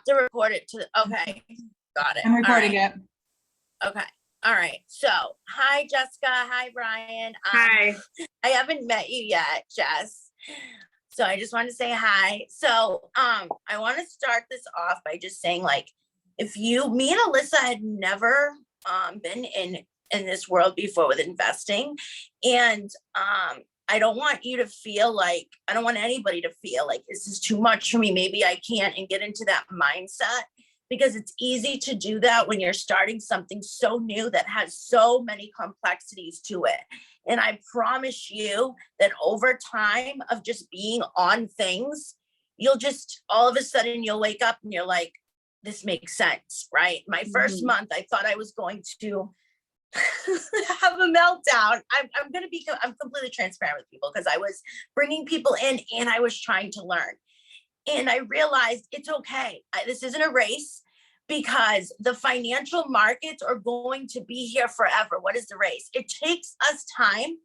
to record it to, okay, got it. I'm All recording right. it. Okay. All right. So, hi, Jessica. Hi, Brian. Hi. I haven't met you yet, Jess. So I just wanted to say hi. So, I want to start this off by just saying, like, me and Alyssa had never been in this world before with investing, and I don't want you to feel like, I don't want anybody to feel like this is too much for me. Maybe I can't, and get into that mindset, because it's easy to do that when you're starting something so new that has so many complexities to it. And I promise you that over time of just being on things, you'll just, all of a sudden you'll wake up and you're like, this makes sense, right? My first month, I thought I was going to have a meltdown. I'm completely transparent with people, because I was bringing people in and I was trying to learn. And I realized it's okay. This isn't a race, because the financial markets are going to be here forever. What is the race? It takes us time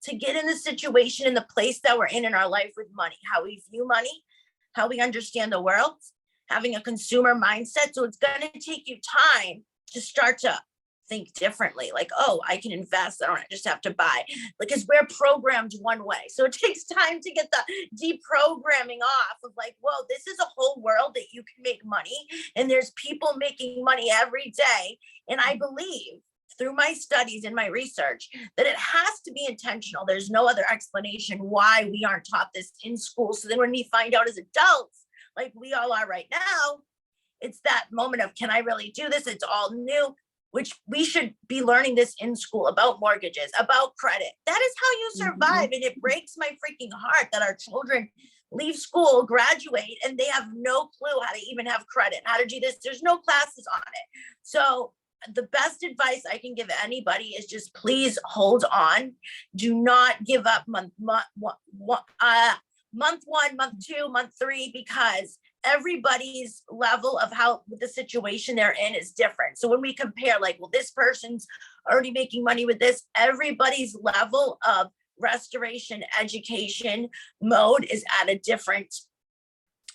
to get in the situation, in the place that we're in our life with money, how we view money, how we understand the world, having a consumer mindset. So it's going to take you time to start to think differently, like, oh, I can invest, I don't just have to buy, because we're programmed one way. So it takes time to get the deprogramming off of like, whoa, this is a whole world that you can make money, and there's people making money every day. And I believe through my studies and my research that it has to be intentional. There's no other explanation why we aren't taught this in school. So then when we find out as adults, like we all are right now, it's that moment of, can I really do this? It's all new, which we should be learning this in school, about mortgages, about credit. That is how you survive. And it breaks my freaking heart that our children leave school, graduate, and they have no clue how to even have credit, how to do this. There's no classes on it. So the best advice I can give anybody is just please hold on. Do not give up month one, month two, month three, because everybody's level of how the situation they're in is different. So when we compare, like, well, this person's already making money with this, everybody's level of restoration education mode is at a different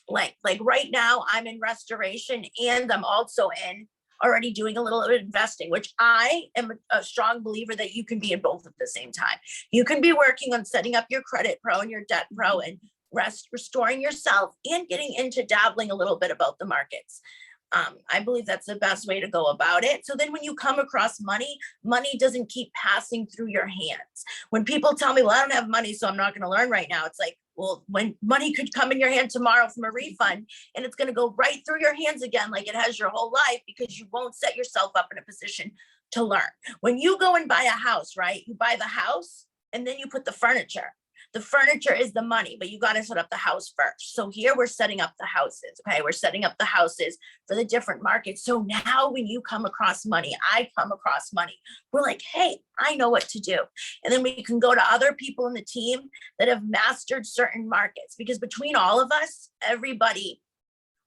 length. Like right now, I'm in restoration, and I'm also in already doing a little bit of investing, which I am a strong believer that you can be in both at the same time. You can be working on setting up your credit pro and your debt pro, and restoring yourself, and getting into dabbling a little bit about the markets. I believe that's the best way to go about it. So then when you come across money, money doesn't keep passing through your hands. When people tell me, well, I don't have money, so I'm not going to learn right now. It's like, well, when money could come in your hand tomorrow from a refund, and it's going to go right through your hands again, like it has your whole life, because you won't set yourself up in a position to learn. When you go and buy a house, right? You buy the house and then you put the furniture. The furniture is the money, but you got to set up the house first. So here we're setting up the houses. Okay. We're setting up the houses for the different markets. So now when you come across money, I come across money, we're like, hey, I know what to do. And then we can go to other people in the team that have mastered certain markets, because between all of us, everybody,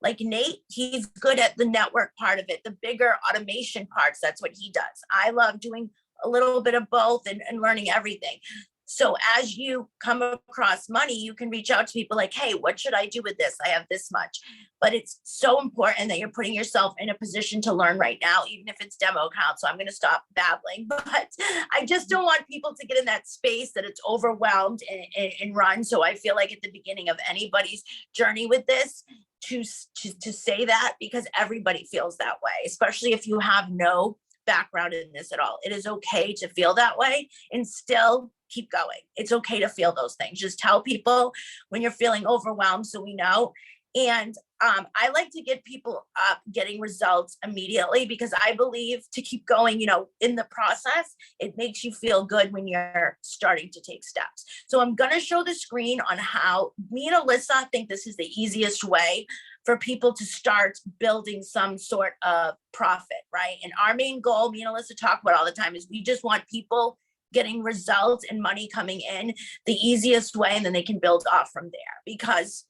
like Nate, he's good at the network part of it, the bigger automation parts. That's what he does. I love doing a little bit of both, and learning everything. So as you come across money, you can reach out to people like, hey, what should I do with this? I have this much. But it's so important that you're putting yourself in a position to learn right now, even if it's demo account. So I'm going to stop babbling, but I just don't want people to get in that space that it's overwhelmed and run. So I feel like at the beginning of anybody's journey with this, to say that, because everybody feels that way, especially if you have no background in this at all. It is okay to feel that way and still keep going. It's okay to feel those things. Just tell people when you're feeling overwhelmed, so we know. And I like to get people up getting results immediately, because I believe to keep going, in the process, it makes you feel good when you're starting to take steps. So I'm going to show the screen on how me and Alyssa think this is the easiest way for people to start building some sort of profit, right? And our main goal, me and Alyssa talk about all the time, is we just want people getting results and money coming in the easiest way, and then they can build off from there. Because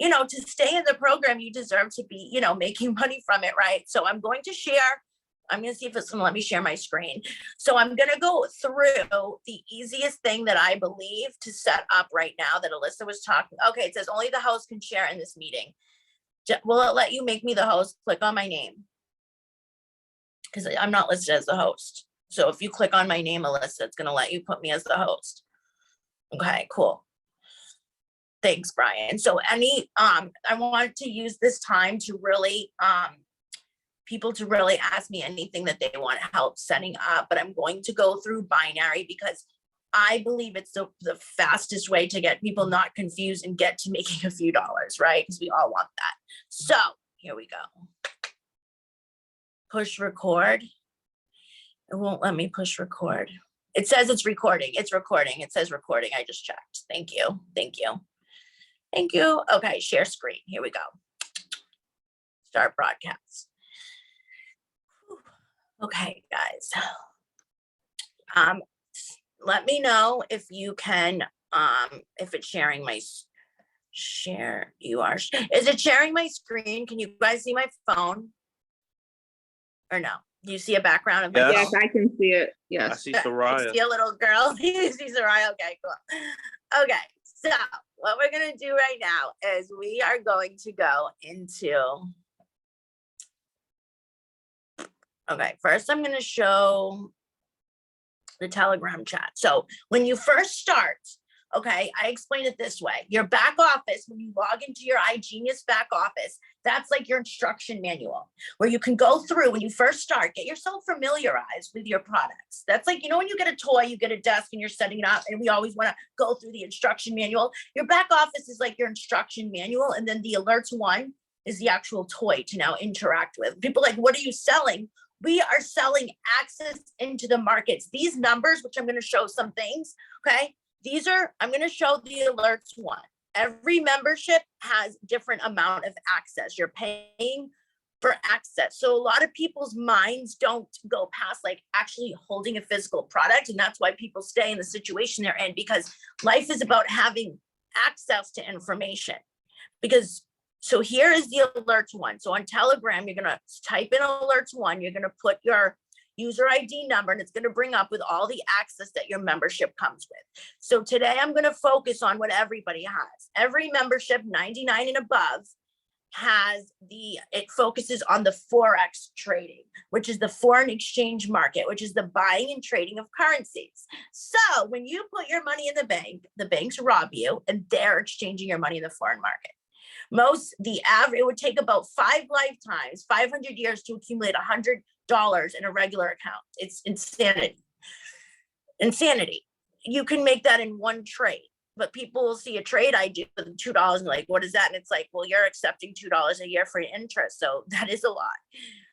to stay in the program, you deserve to be, making money from it, right? So I'm going to share, I'm going to see if it's going to let me share my screen. So I'm going to go through the easiest thing that I believe to set up right now that Alyssa was talking. Okay, it says only the host can share in this meeting. Will it let you make me the host? Click on my name. Because I'm not listed as the host. So if you click on my name, Alyssa, it's going to let you put me as the host. Okay, cool. Thanks, Brian. So I wanted to use this time to really, people to really ask me anything that they want help setting up, but I'm going to go through binary because I believe it's the fastest way to get people not confused and get to making a few dollars, right? Because we all want that. So here we go. Push record. It won't let me push record. It says it's recording. It's recording. It says recording. I just checked. Thank you. Thank you. Thank you. Okay, share screen. Here we go. Start broadcast. Okay, guys. Let me know if you can, if it's sharing my share. You are. Is it sharing my screen? Can you guys see my phone? Or no? Do you see a background of my Yes, phone? I can see it. Yes. I see Soraya. I see a little girl. You see Soraya? Okay, cool. Okay, so what we're gonna do right now is we are going to go into. Okay, first I'm gonna show the Telegram chat. So when you first start, okay, I explain it this way. Your back office, when you log into your iGenius back office, that's like your instruction manual where you can go through when you first start, get yourself familiarized with your products. That's like, you know, when you get a toy, you get a desk and you're setting it up and we always want to go through the instruction manual. Your back office is like your instruction manual. And then the alerts one is the actual toy to now interact with. People like, what are you selling? We are selling access into the markets. These numbers, which I'm going to show some things, okay? These are, I'm going to show the alerts one. Every membership has different amount of access. You're paying for access. So a lot of people's minds don't go past like actually holding a physical product. And that's why people stay in the situation they're in, because life is about having access to information. So here is the alerts one. So on Telegram, you're going to type in alerts one. You're going to put your user ID number and it's going to bring up with all the access that your membership comes with. So today I'm going to focus on what everybody has. Every membership 99 and above has it focuses on the Forex trading, which is the foreign exchange market, which is the buying and trading of currencies. So when you put your money in the banks rob you and they're exchanging your money in the foreign market. It would take about 5 lifetimes, 500 years to accumulate $100 in a regular account. It's insanity. You can make that in one trade, but people will see a trade I do with $2 and like, what is that? And it's like, well, you're accepting $2 a year for interest. So that is a lot.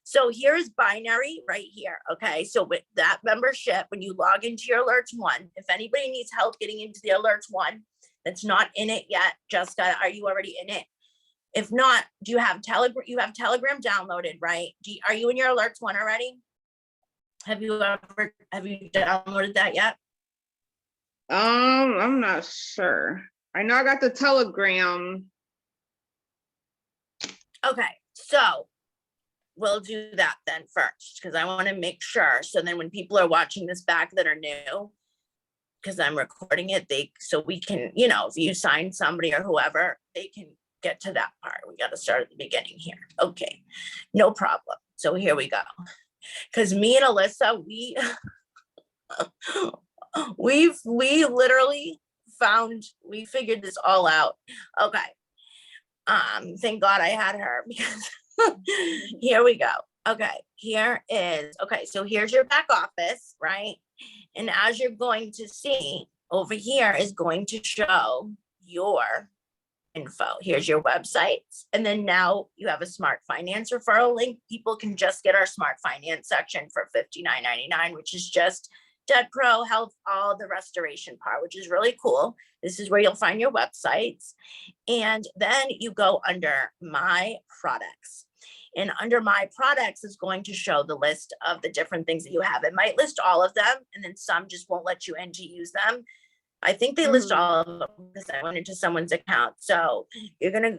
So here's binary right here. Okay. So with that membership, when you log into your alerts one, if anybody needs help getting into the alerts one that's not in it yet, Jessica, are you already in it? If not, do you have Telegram? You have Telegram downloaded, right? Are you in your alerts one already? Have you downloaded that yet? I'm not sure. I know I got the Telegram. Okay, so we'll do that then first because I want to make sure. So then when people are watching this back that are new, because I'm recording it, so we can, you know, if you sign somebody or whoever, they can get to that part. We got to start at the beginning here. Okay, no problem. So here we go. Because me and Alyssa, we literally figured this all out. Okay. Thank God I had her because here we go. Okay, so here's your back office, right? And as you're going to see over here is going to show your info. Here's your websites. And then now you have a smart finance referral link. People can just get our smart finance section for $59.99, which is just Debt Pro, Health, all the restoration part, which is really cool. This is where you'll find your websites. And then you go under my products. And under my products is going to show the list of the different things that you have. It might list all of them, and then some just won't let you in to use them. I think they list all of them because I went into someone's account. So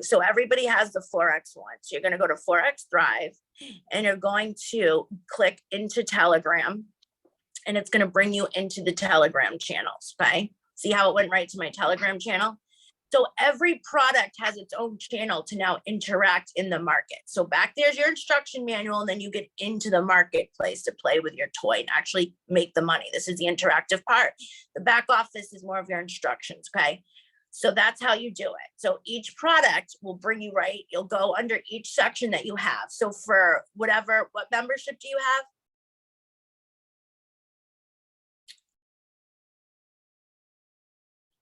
so everybody has the Forex one. So you're gonna go to Forex Thrive and you're going to click into Telegram and it's gonna bring you into the Telegram channels, okay? See how it went right to my Telegram channel? So every product has its own channel to now interact in the market. So back there's your instruction manual, and then you get into the marketplace to play with your toy and actually make the money. This is the interactive part. The back office is more of your instructions, okay? So that's how you do it. So each product will bring you right. You'll go under each section that you have. So for whatever, what membership do you have?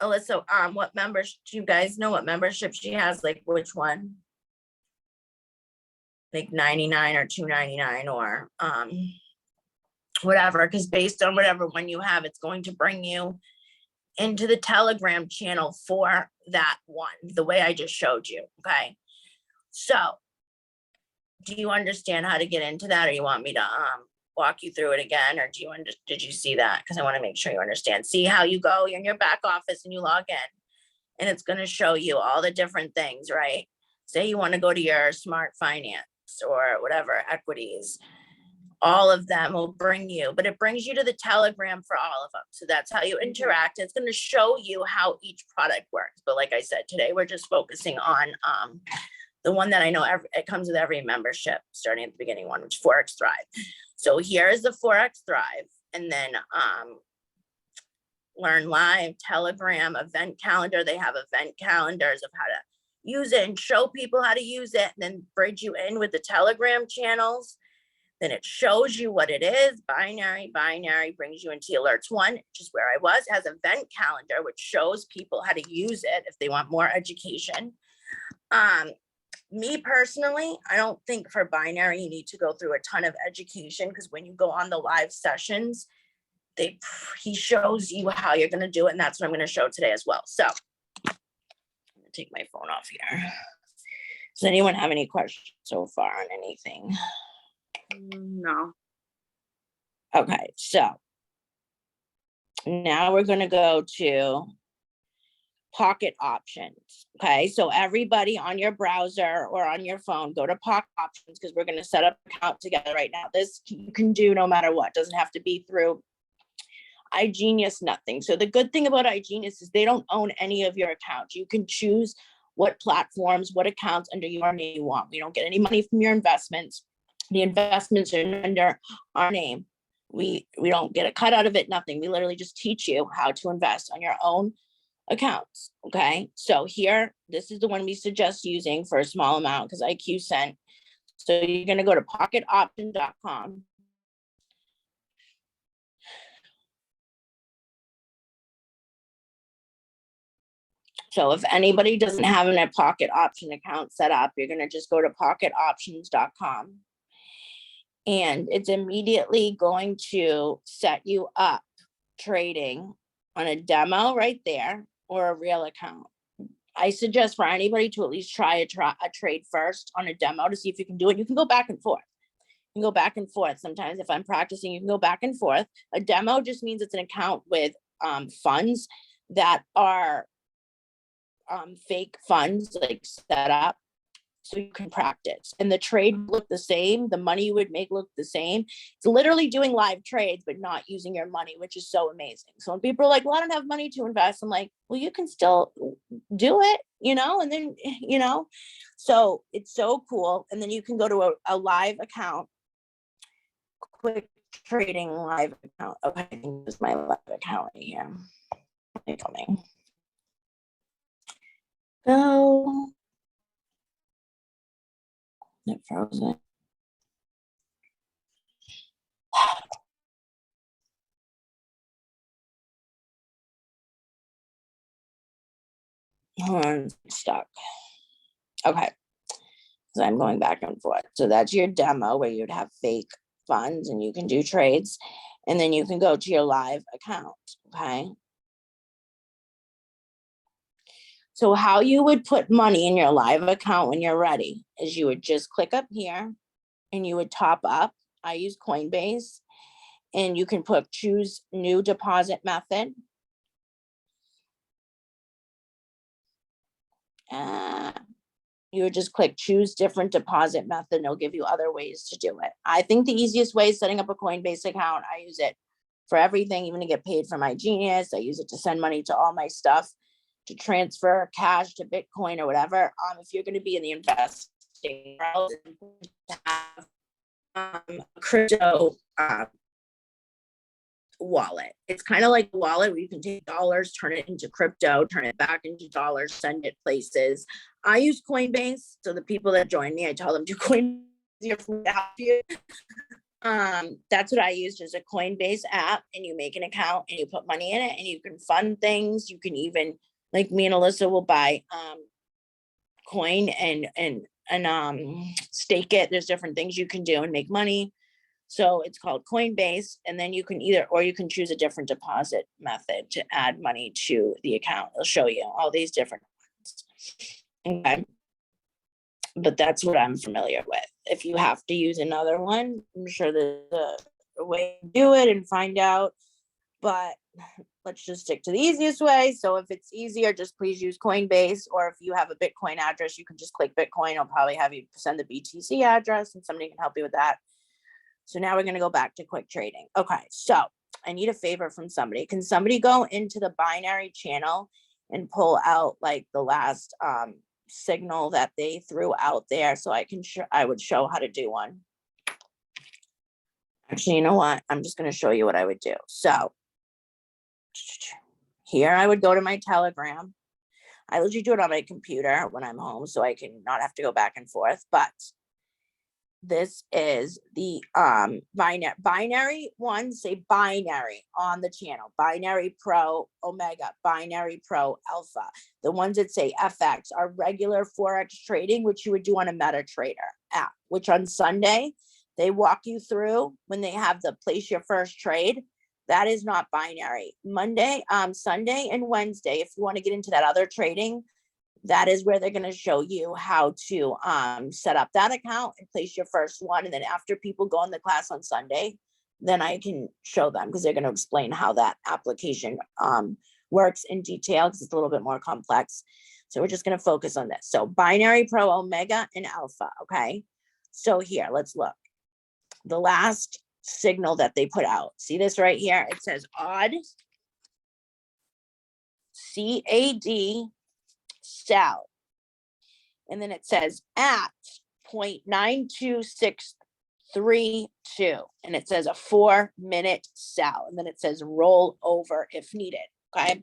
Alyssa, what members, do you guys know what membership she has? Like which one? Like 99 or 299 or whatever, because based on whatever one you have, it's going to bring you into the Telegram channel for that one, the way I just showed you, okay? So do you understand how to get into that, or you want me to walk you through it again, or did you see that? Because I want to make sure you understand. See how you go, you're in your back office and you log in, and it's going to show you all the different things, right? Say you want to go to your smart finance or whatever, equities, all of them will bring you, but it brings you to the Telegram for all of them. So that's how you interact. It's going to show you how each product works. But like I said, today we're just focusing on the one that I know it comes with every membership, starting at the beginning one, which Forex Thrive. So here is the Forex Thrive, and then Learn Live, Telegram, event calendar. They have event calendars of how to use it and show people how to use it, and then bridge you in with the Telegram channels. Then it shows you what it is. Binary brings you into alerts one, which is where I was, has event calendar, which shows people how to use it if they want more education. Me personally, I don't think for binary, you need to go through a ton of education, because when you go on the live sessions, he shows you how you're going to do it. And that's what I'm going to show today as well. So I'm going to take my phone off here. Does anyone have any questions so far on anything? No. Okay, so now we're going to go to pocket options. Okay, so everybody on your browser or on your phone, go to pocket options, because we're going to set up an account together right now. This you can do no matter what. Doesn't have to be through iGenius, nothing. So the good thing about iGenius is they don't own any of your accounts. You can choose what platforms, what accounts under your name you want. We don't get any money from your investments. The investments are under our name. We don't get a cut out of it, nothing. We literally just teach you how to invest on your own accounts. Okay, so here, this is the one we suggest using for a small amount, because IQ sent. So you're going to go to pocketoption.com. So if anybody doesn't have a pocket option account set up, you're going to just go to pocketoptions.com. And it's immediately going to set you up trading on a demo right there, or a real account. I suggest for anybody to at least try a trade first on a demo to see if you can do it. You can go back and forth. You can go back and forth. Sometimes if I'm practicing, you can go back and forth. A demo just means it's an account with funds that are fake funds, like set up, so you can practice. And the trade look the same, the money you would make look the same. It's literally doing live trades, but not using your money, which is so amazing. So when people are like, well, I don't have money to invest, I'm like, well, you can still do it, and then, so it's so cool. And then you can go to a live account, quick trading live account. Okay, I think this is my live account right here. Coming. Go. It frozen. Hold on, it's stuck. Okay, so I'm going back and forth. So that's your demo where you'd have fake funds and you can do trades, and then you can go to your live account. Okay. So how you would put money in your live account when you're ready is you would just click up here and you would top up. I use Coinbase, and you can choose new deposit method. You would just click choose different deposit method, and it'll give you other ways to do it. I think the easiest way is setting up a Coinbase account. I use it for everything, even to get paid for my Genius. I use it to send money to all my stuff. to transfer cash to Bitcoin or whatever, if you're going to be in the investing world, to have a crypto wallet. It's kind of like a wallet where you can take dollars, turn it into crypto, turn it back into dollars, send it places. I use Coinbase. So the people that join me, I tell them to Coinbase for you. That's what I use, just a Coinbase app, and you make an account and you put money in it and you can fund things. You can even, like me and Alyssa will buy coin and stake it. There's different things you can do and make money. So it's called Coinbase, and then you can you can choose a different deposit method to add money to the account. It'll show you all these different ones. Okay. But that's what I'm familiar with. If you have to use another one, I'm sure there's a way to do it and find out, but let's just stick to the easiest way. So if it's easier, just please use Coinbase, or if you have a Bitcoin address, you can just click Bitcoin. I'll probably have you send the BTC address and somebody can help you with that. So now we're going to go back to quick trading. Okay, so I need a favor from somebody. Can somebody go into the binary channel and pull out like the last signal that they threw out there, so I would show how to do one. Actually, you know what? I'm just going to show you what I would do. So here I would go to my Telegram. I usually do it on my computer when I'm home, so I can not have to go back and forth, but this is the binary one, say binary on the channel, binary pro omega, binary pro alpha. The ones that say FX are regular Forex trading, which you would do on a MetaTrader app, which on Sunday, they walk you through when they have the place your first trade. That is not binary. Monday, Sunday and Wednesday, if you want to get into that other trading, that is where they're going to show you how to set up that account and place your first one. And then after people go in the class on Sunday, then I can show them, because they're going to explain how that application works in detail, because it's a little bit more complex. So we're just going to focus on this. So binary, pro, omega, and alpha. Okay. So here, let's look. The last signal that they put out. See this right here? It says odd, CAD, sell, and then it says at 0.92632, and it says a 4-minute sell, and then it says roll over if needed. Okay,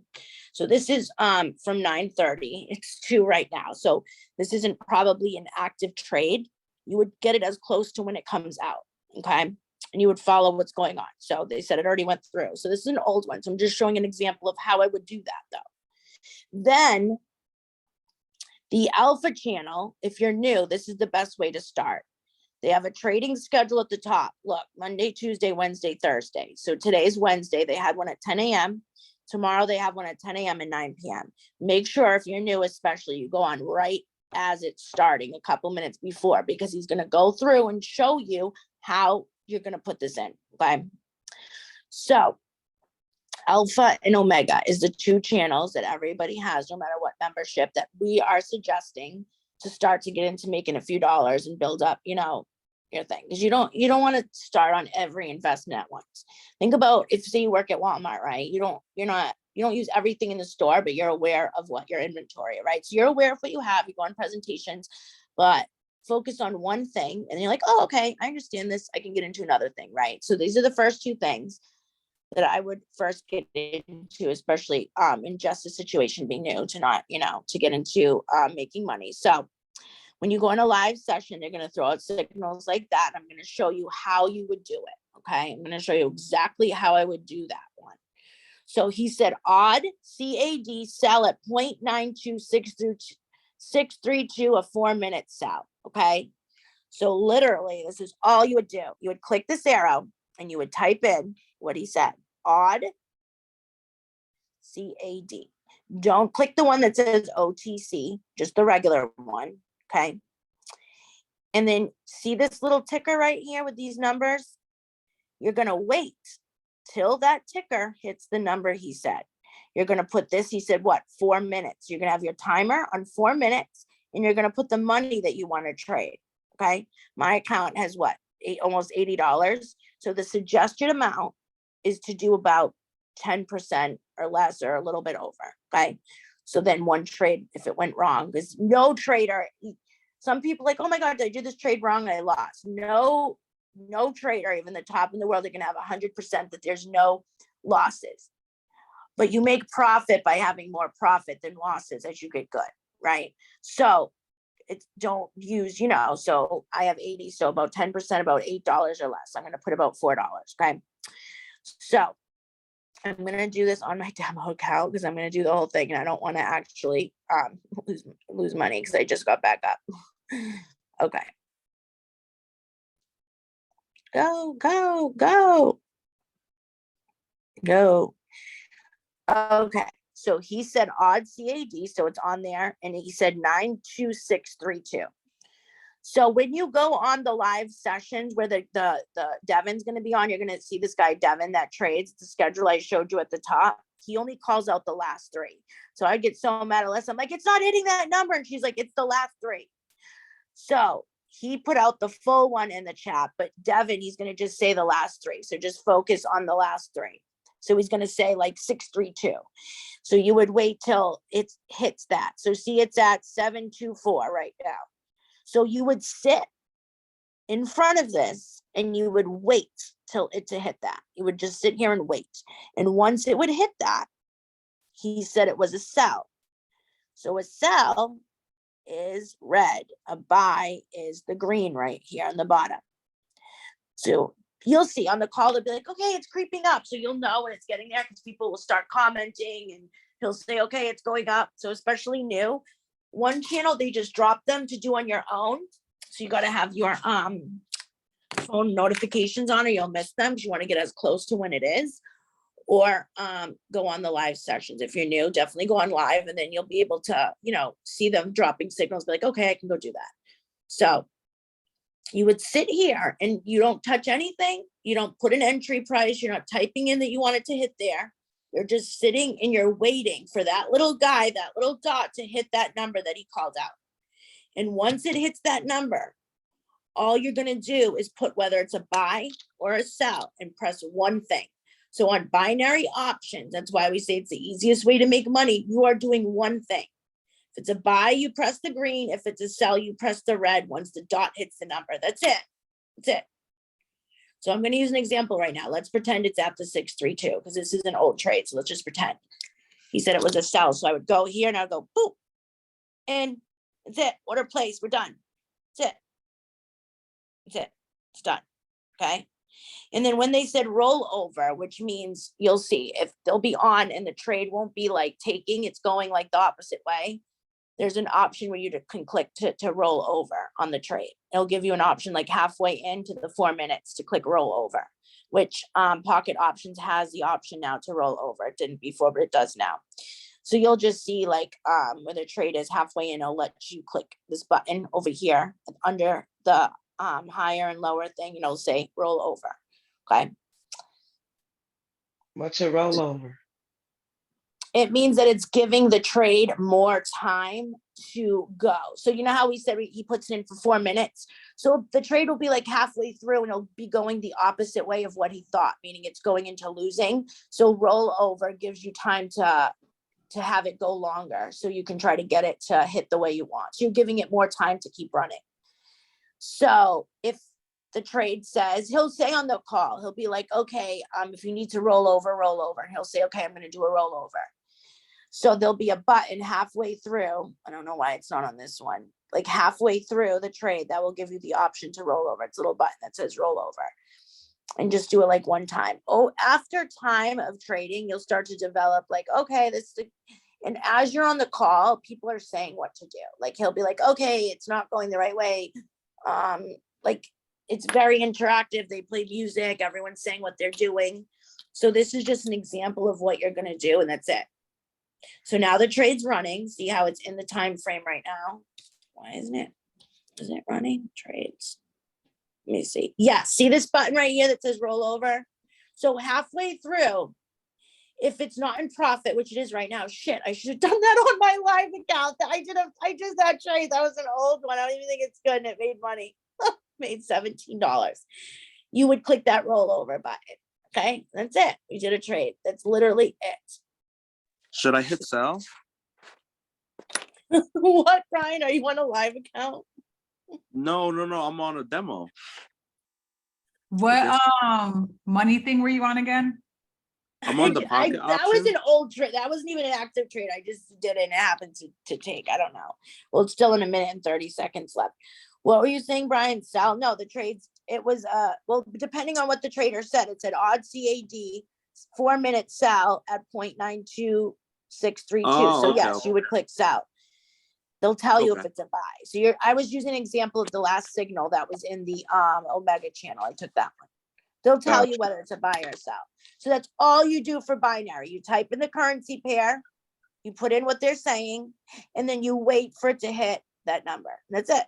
so this is from 9:30. It's 2 right now, so this isn't probably an active trade. You would get it as close to when it comes out. Okay, and you would follow what's going on. So they said it already went through, so this is an old one, so I'm just showing an example of how I would do that though. Then the alpha channel, if you're new, this is the best way to start. They have a trading schedule at the top. Look, Monday, Tuesday, Wednesday, Thursday. So today's Wednesday. They had one at 10 a.m. Tomorrow they have one at 10 a.m. and 9 p.m. Make sure if you're new, especially, you go on right as it's starting, a couple minutes before, because he's going to go through and show you how you're going to put this in. Okay. So alpha and omega is the 2 channels that everybody has, no matter what membership, that we are suggesting to start to get into making a few dollars and build up, your thing. Because you don't want to start on every investment at once. Think about, if say you work at Walmart, right? You don't use everything in the store, but you're aware of what your inventory, right? So you're aware of what you have. You go on presentations, but focus on one thing, and you're like, oh, okay, I understand this. I can get into another thing, right? So these are the first 2 things that I would first get into, especially in just a situation being new, to not, to get into making money. So when you go in a live session, they're going to throw out signals like that. I'm going to show you how you would do it. Okay. I'm going to show you exactly how I would do that one. So he said odd, CAD, sell at 0.92632, a 4-minute sell. Okay. So literally, this is all you would do. You would click this arrow and you would type in what he said, odd, CAD. Don't click the one that says OTC, just the regular one. Okay. And then see this little ticker right here with these numbers? You're going to wait till that ticker hits the number he said. You're going to put this, he said, 4 minutes. You're going to have your timer on 4 minutes, and you're going to put the money that you want to trade. Okay. My account has almost $80. So the suggested amount is to do about 10% or less, or a little bit over. Okay. So then one trade, if it went wrong, because no trader, some people like, oh my God, did I do this trade wrong and I lost? No trader, even the top in the world, they're going to have 100% that there's no losses. But you make profit by having more profit than losses as you get good, right? So it's don't use, so I have 80, so about 10%, about $8 or less. I'm going to put about $4, okay? So I'm going to do this on my demo account because I'm going to do the whole thing and I don't want to actually lose money because I just got back up. Okay. Go. Okay. So he said odd CAD, so it's on there, and he said 92632. So when you go on the live sessions where the Devin's going to be on, you're going to see this guy Devin that trades the schedule I showed you at the top. He only calls out the last three. So I get so mad at Alyssa. I'm like, it's not hitting that number, and she's like, it's the last three. So he put out the full one in the chat, but Devin, he's going to just say the last three. So just focus on the last three. So he's going to say like 632. So you would wait till it hits that. So see, it's at 724 right now. So you would sit in front of this and you would wait till it to hit that. You would just sit here and wait. And once it would hit that, he said it was a sell. So a sell is red. A buy is the green right here on the bottom. So you'll see on the call, they'll be like, okay, it's creeping up. So you'll know when it's getting there because people will start commenting and he'll say, okay, it's going up. So especially new. One channel, they just drop them to do on your own. So you got to have your phone notifications on or you'll miss them because you want to get as close to when it is. Or go on the live sessions. If you're new, definitely go on live and then you'll be able to, see them dropping signals, be like, okay, I can go do that. So you would sit here and you don't touch anything. You don't put an entry price. You're not typing in that you want it to hit there. You're just sitting and you're waiting for that little guy, that little dot to hit that number that he called out. And once it hits that number, all you're going to do is put whether it's a buy or a sell and press one thing. So on binary options, that's why we say it's the easiest way to make money. You are doing one thing. If it's a buy, you press the green. If it's a sell, you press the red once the dot hits the number. That's it. That's it. So I'm going to use an example right now. Let's pretend it's at the 632 because this is an old trade. So let's just pretend. He said it was a sell. So I would go here and I'll go boop. And that's it. Order place. We're done. That's it. That's it. It's done. Okay. And then when they said roll over, which means you'll see if they'll be on and the trade won't be like taking, it's going like the opposite way. There's an option where you can click to roll over on the trade. It'll give you an option like halfway into the 4 minutes to click roll over, which Pocket Options has the option now to roll over. It didn't before, but it does now. So you'll just see like where the trade is halfway in, it'll let you click this button over here under the higher and lower thing, and it'll say roll over. Okay. What's a rollover? It means that it's giving the trade more time to go. So you know how we said he puts it in for 4 minutes. So the trade will be like halfway through and it'll be going the opposite way of what he thought, meaning it's going into losing. So roll over gives you time to have it go longer. So you can try to get it to hit the way you want. So you're giving it more time to keep running. So if the trade says, he'll say on the call, he'll be like, okay, if you need to roll over. And he'll say, okay, I'm going to do a rollover. So there'll be a button halfway through. I don't know why it's not on this one. Like halfway through the trade, that will give you the option to roll over. It's a little button that says roll over. And just do it like one time. Oh, after time of trading, you'll start to develop like, okay, and as you're on the call, people are saying what to do. Like he'll be like, okay, it's not going the right way. Like it's very interactive. They play music. Everyone's saying what they're doing. So this is just an example of what you're going to do. And that's it. So now the trade's running. See how it's in the time frame right now. Why isn't it running? Trades. Let me see. Yeah, see this button right here that says roll over? So halfway through, if it's not in profit, which it is right now, shit, I should have done that on my live account. I just that trade. That was an old one. I don't even think it's good and it made money. Made $17. You would click that rollover button. Okay, that's it. We did a trade. That's literally it. Should I hit sell? What, Brian? Are you on a live account? No, I'm on a demo. What money thing were you on again? I'm on the pocket That was option. an old trade. That wasn't even an active trade. I just did it and it happened to take. I don't know. Well, it's still in 1:30 left. What were you saying, Brian? Sal? No, the trades. It was well, depending on what the trader said, it said odd CAD 4-minute sell at 0.92632. Oh, So okay, yes, okay. you would click sell. They'll tell you if Okay. it's a buy. So I was using an example of the last signal that was in the Omega channel. I took that one. They'll tell you Gotcha. whether it's a buy or sell. So that's all you do for binary. You type in the currency pair, you put in what they're saying, and then you wait for it to hit that number. That's it.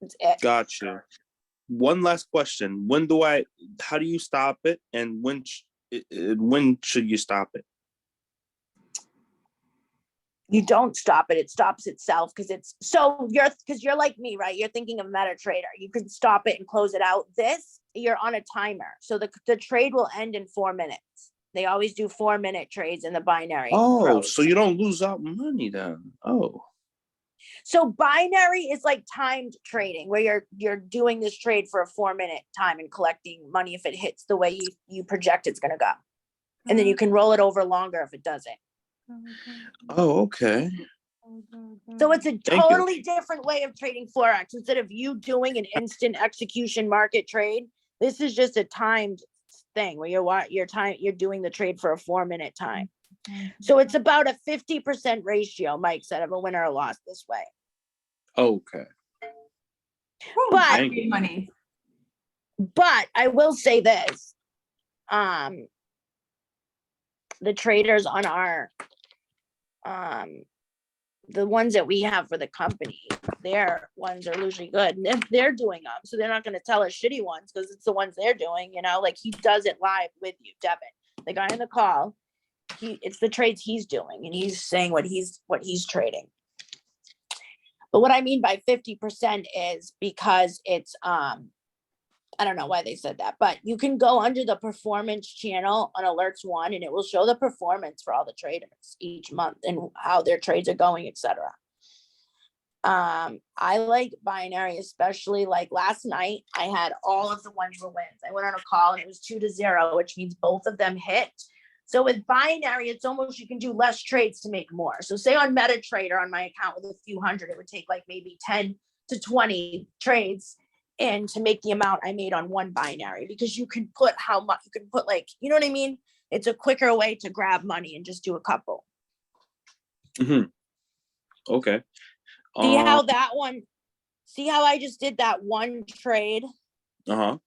That's it. Gotcha. One last question. How do you stop it? And when should you stop it? You don't stop it. It stops itself because you're like me, right? You're thinking of MetaTrader. You can stop it and close it out. This, you're on a timer. So the trade will end in 4 minutes. They always do 4-minute trades in the binary. Oh, pros. so you don't lose out money then. Oh. So binary is like timed trading where you're doing this trade for a 4-minute time and collecting money if it hits the way you project it's going to go. And then you can roll it over longer if it doesn't. Oh, okay. So it's a you. totally different way of trading Forex. Instead of you doing an instant execution market trade, this is just a timed thing where you're doing the trade for a 4-minute time. So it's about a 50% ratio, Mike said, of a winner or loss this way. Okay. But Thank you. Money. But I will say this, the traders on our, the ones that we have for the company, their ones are usually good. And if they're doing them, so they're not going to tell us shitty ones because it's the ones they're doing, like he does it live with you, Devin, the guy in the call, it's the trades he's doing and he's saying what he's trading. But what I mean by 50% is because it's, I don't know why they said that, but you can go under the performance channel on Alerts One and it will show the performance for all the traders each month and how their trades are going, etc. I like binary, especially like last night, I had all of the ones were wins. I went on a call and it was 2-0, which means both of them hit. So with binary, it's almost, you can do less trades to make more. So say on MetaTrader on my account with a few hundred, it would take like maybe 10 to 20 trades and to make the amount I made on one binary, because you can put how much you can put, like, you know what I mean? It's a quicker way to grab money and just do a couple. Mm-hmm. Okay. See how that one, see how I just did that one trade? Uh-huh.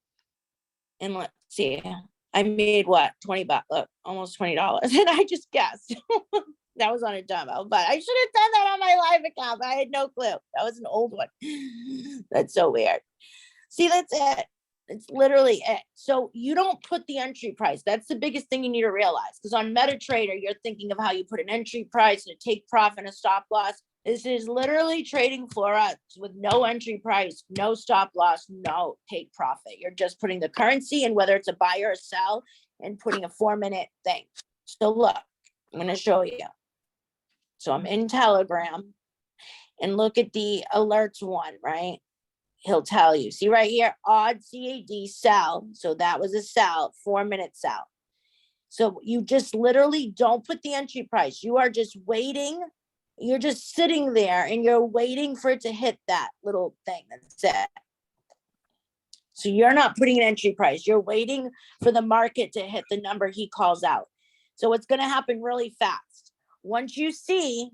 And let's see, I made what, 20 bucks, look, almost $20. And I just guessed. That was on a demo, but I should have done that on my live account, but I had no clue. That was an old one. That's so weird. See, that's it. It's literally it. So you don't put the entry price. That's the biggest thing you need to realize. Because on MetaTrader, you're thinking of how you put an entry price and a take profit and a stop loss. This is literally trading Forex with no entry price, no stop loss, no take profit. You're just putting the currency and whether it's a buy or a sell and putting a 4-minute thing. So look, I'm going to show you. So I'm in Telegram and look at the alerts one, right? He'll tell you, see right here, odd CAD sell. So that was a sell, 4-minute sell. So you just literally don't put the entry price. You are just waiting. You're just sitting there and you're waiting for it to hit that little thing. That's it. So you're not putting an entry price. You're waiting for the market to hit the number he calls out. So it's going to happen really fast. Once you see,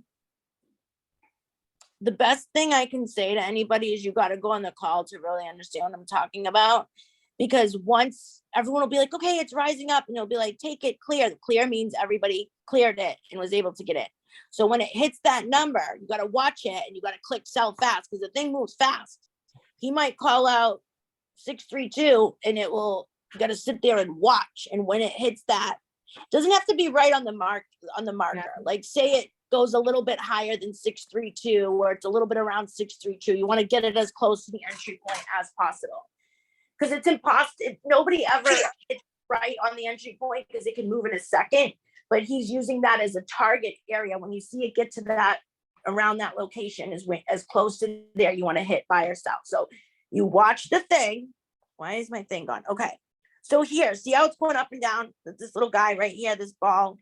the best thing I can say to anybody is you got to go on the call to really understand what I'm talking about. Because once everyone will be like, okay, it's rising up, and they'll be like, take it clear. The clear means everybody cleared it and was able to get in. So when it hits that number, you got to watch it and you got to click sell fast because the thing moves fast. He might call out 632 and it will, you got to sit there and watch. And when it hits that, it doesn't have to be right on the marker. Yeah. Like say it goes a little bit higher than 632 or it's a little bit around 632. You want to get it as close to the entry point as possible. Because it's impossible. Nobody ever hits right on the entry point because it can move in a second. But he's using that as a target area. When you see it get to that around that location is as close to there you want to hit buy or sell. So you watch the thing. Why is my thing gone? Okay. So here, see how it's going up and down? This little guy right here, this ball,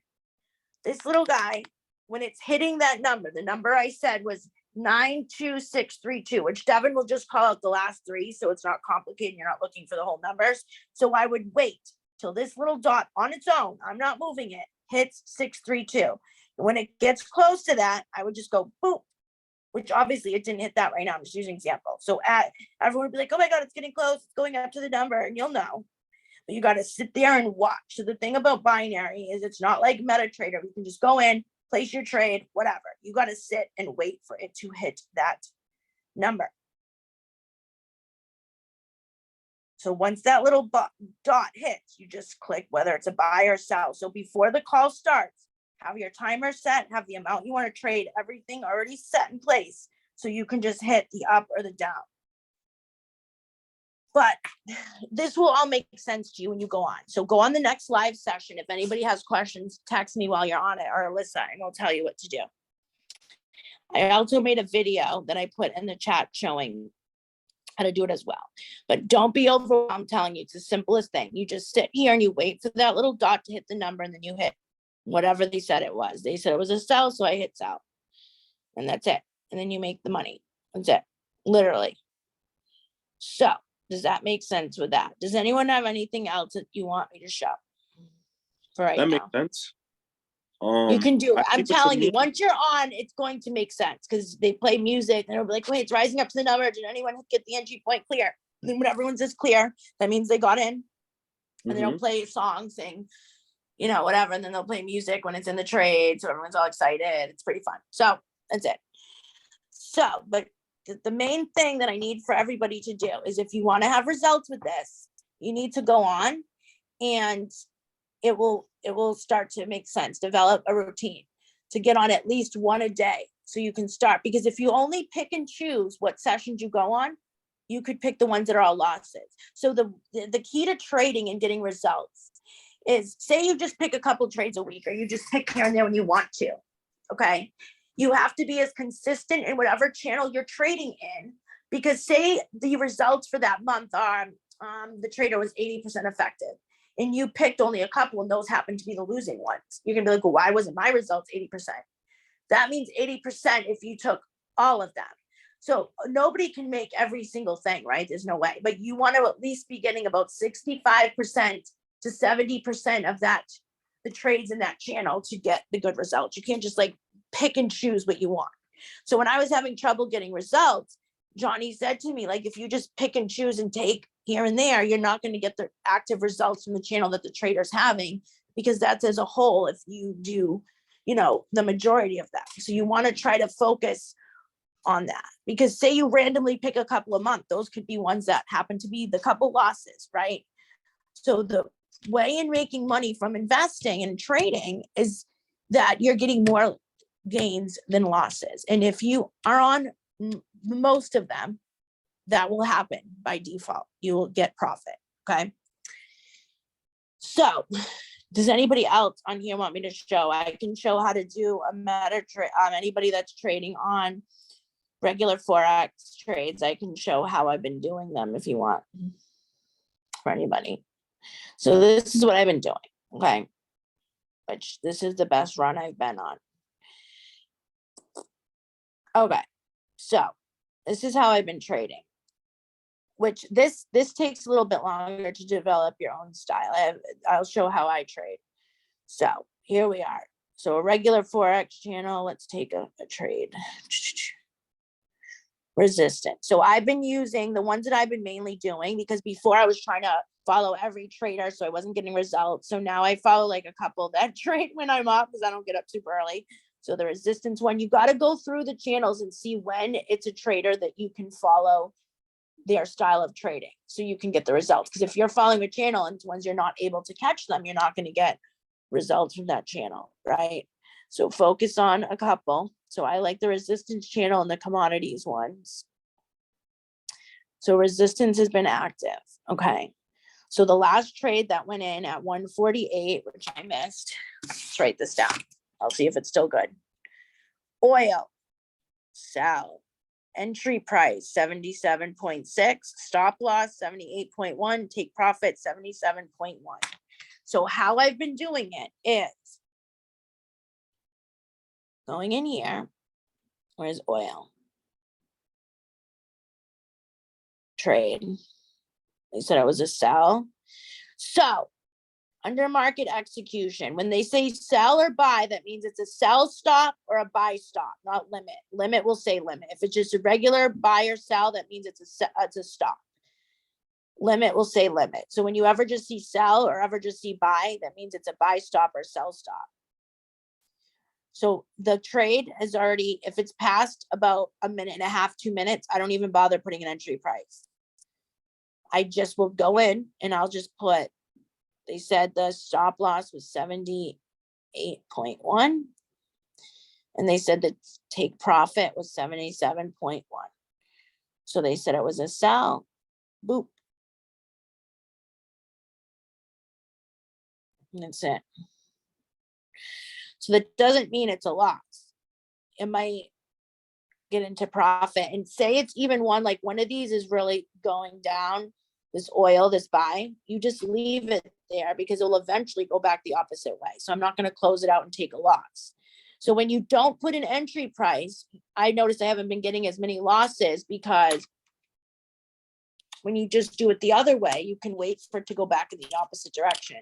this little guy, when it's hitting that number, the number I said was 92632, which Devin will just call out the last three. So it's not complicated. You're not looking for the whole numbers. So I would wait till this little dot on its own, I'm not moving it, hits 632. When it gets close to that, I would just go boop, which obviously it didn't hit that right now. I'm just using example. So everyone would be like, oh my God, it's getting close. It's going up to the number, and you'll know. But you got to sit there and watch. So the thing about binary is it's not like MetaTrader. You can just go in, place your trade, whatever. You got to sit and wait for it to hit that number. So once that little dot hits, you just click whether it's a buy or sell. So before the call starts, have your timer set, have the amount you want to trade, everything already set in place. So you can just hit the up or the down. But this will all make sense to you when you go on. So go on the next live session. If anybody has questions, text me while you're on it, or Alyssa, and I'll tell you what to do. I also made a video that I put in the chat showing how to do it as well. But don't be overwhelmed. I'm telling you, it's the simplest thing. You just sit here and you wait for that little dot to hit the number, and then you hit whatever they said it was. They said it was a sell, so I hit sell. And that's it. And then you make the money. That's it. Literally. So does that make sense with that? Does anyone have anything else that you want me to show for right That now? makes sense. You can do it. I I'm think telling you, me- once you're on, it's going to make sense because they play music and they'll be like, wait, it's rising up to the number. Did anyone get the entry point clear? And then when everyone says clear, that means they got in. And they'll play a song, sing, you know, whatever. And then they'll play music when it's in the trade. So everyone's all excited. It's pretty fun. So that's it. So, but the main thing that I need for everybody to do is if you want to have results with this, you need to go on and it will start to make sense. Develop a routine to get on at least one a day so you can start. Because if you only pick and choose what sessions you go on, you could pick the ones that are all losses. So the key to trading and getting results is, say you just pick a couple trades a week, or you just pick here and there when you want to, okay? You have to be as consistent in whatever channel you're trading in, because say the results for that month are the trader was 80% effective and you picked only a couple and those happen to be the losing ones. You're gonna be like, well, why wasn't my results 80%? That means 80% if you took all of them. So nobody can make every single thing, right? There's no way, but you want to at least be getting about 65% to 70% of that, the trades in that channel to get the good results. You can't just like pick and choose what you want. So when I was having trouble getting results, Johnny said to me, like, if you just pick and choose and take here and there, you're not going to get the active results from the channel that the trader's having, because that's as a whole, if you do, you know, the majority of that. So you want to try to focus on that, because say you randomly pick a couple a month, those could be ones that happen to be the couple losses, right? So the way in making money from investing and trading is that you're getting more gains than losses. And if you are on most of them, that will happen by default. You will get profit. Okay. So does anybody else on here want me to show? I can show how to do a meta trade on anybody that's trading on regular Forex trades. I can show how I've been doing them if you want, for anybody. So this is what I've been doing. Okay. Which this is the best run I've been on. Okay. So this is how I've been trading, which this takes a little bit longer to develop your own style. I'll show how I trade. So here we are. So a regular Forex channel, let's take a trade. Resistance. So I've been using the ones that I've been mainly doing, because before I was trying to follow every trader, so I wasn't getting results. So now I follow like a couple that trade when I'm up, because I don't get up super early. So the resistance one, you got to go through the channels and see when it's a trader that you can follow their style of trading, so you can get the results. Because if you're following a channel and once you're not able to catch them, you're not going to get results from that channel, right? So focus on a couple. So I like the resistance channel and the commodities ones. So resistance has been active. Okay. So the last trade that went in at 148, which I missed, let's write this down. I'll see if it's still good. Oil. sell. Entry price 77.6, stop loss 78.1, take profit 77.1. So how I've been doing it is going in here. Where's oil? Trade. They said it was a sell. So under market execution, when they say sell or buy, that means it's a sell stop or a buy stop, not limit. Limit will say limit. If it's just a regular buy or sell, that means it's a stop. Limit will say limit. So when you ever just see sell or ever just see buy, that means it's a buy stop or sell stop. So the trade has already, if it's past about a minute and a half, 2 minutes, I don't even bother putting an entry price. I just will go in and I'll just put, they said the stop loss was 78.1. And they said that take profit was 77.1. So they said it was a sell. Boop. And that's it. So that doesn't mean it's a loss. It might get into profit, and say it's even one, like one of these is really going down, this oil, this buy, you just leave it there because it'll eventually go back the opposite way. So I'm not going to close it out and take a loss. So when you don't put an entry price, I noticed I haven't been getting as many losses, because when you just do it the other way, you can wait for it to go back in the opposite direction.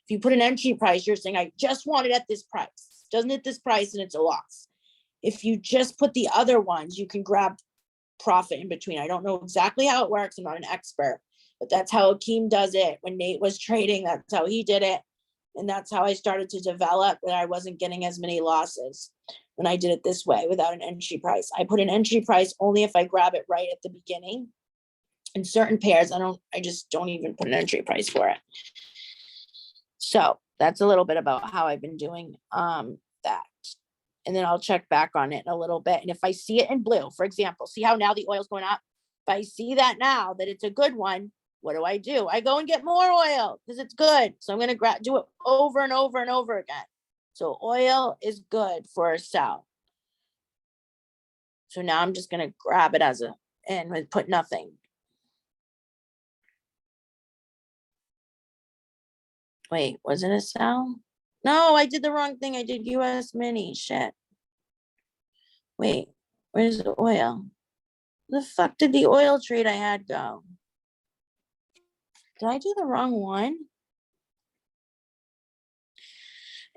If you put an entry price, you're saying, I just want it at this price. Doesn't hit this price and it's a loss. If you just put the other ones, you can grab profit in between. I don't know exactly how it works. I'm not an expert, but that's how Akeem does it. When Nate was trading, that's how he did it. And that's how I started to develop, that I wasn't getting as many losses when I did it this way without an entry price. I put an entry price only if I grab it right at the beginning. In certain pairs, I just don't even put an entry price for it. So that's a little bit about how I've been doing that. And then I'll check back on it in a little bit. And if I see it in blue, for example, see how now the oil's going up? If I see that now that it's a good one, what do? I go and get more oil because it's good. So I'm going to do it over and over and over again. So oil is good for a sell. So now I'm just going to grab it and put nothing. Wait, was it a sell? No, I did the wrong thing. I did US mini. Shit. Wait, where's the oil? The fuck did the oil trade I had go? Did I do the wrong one?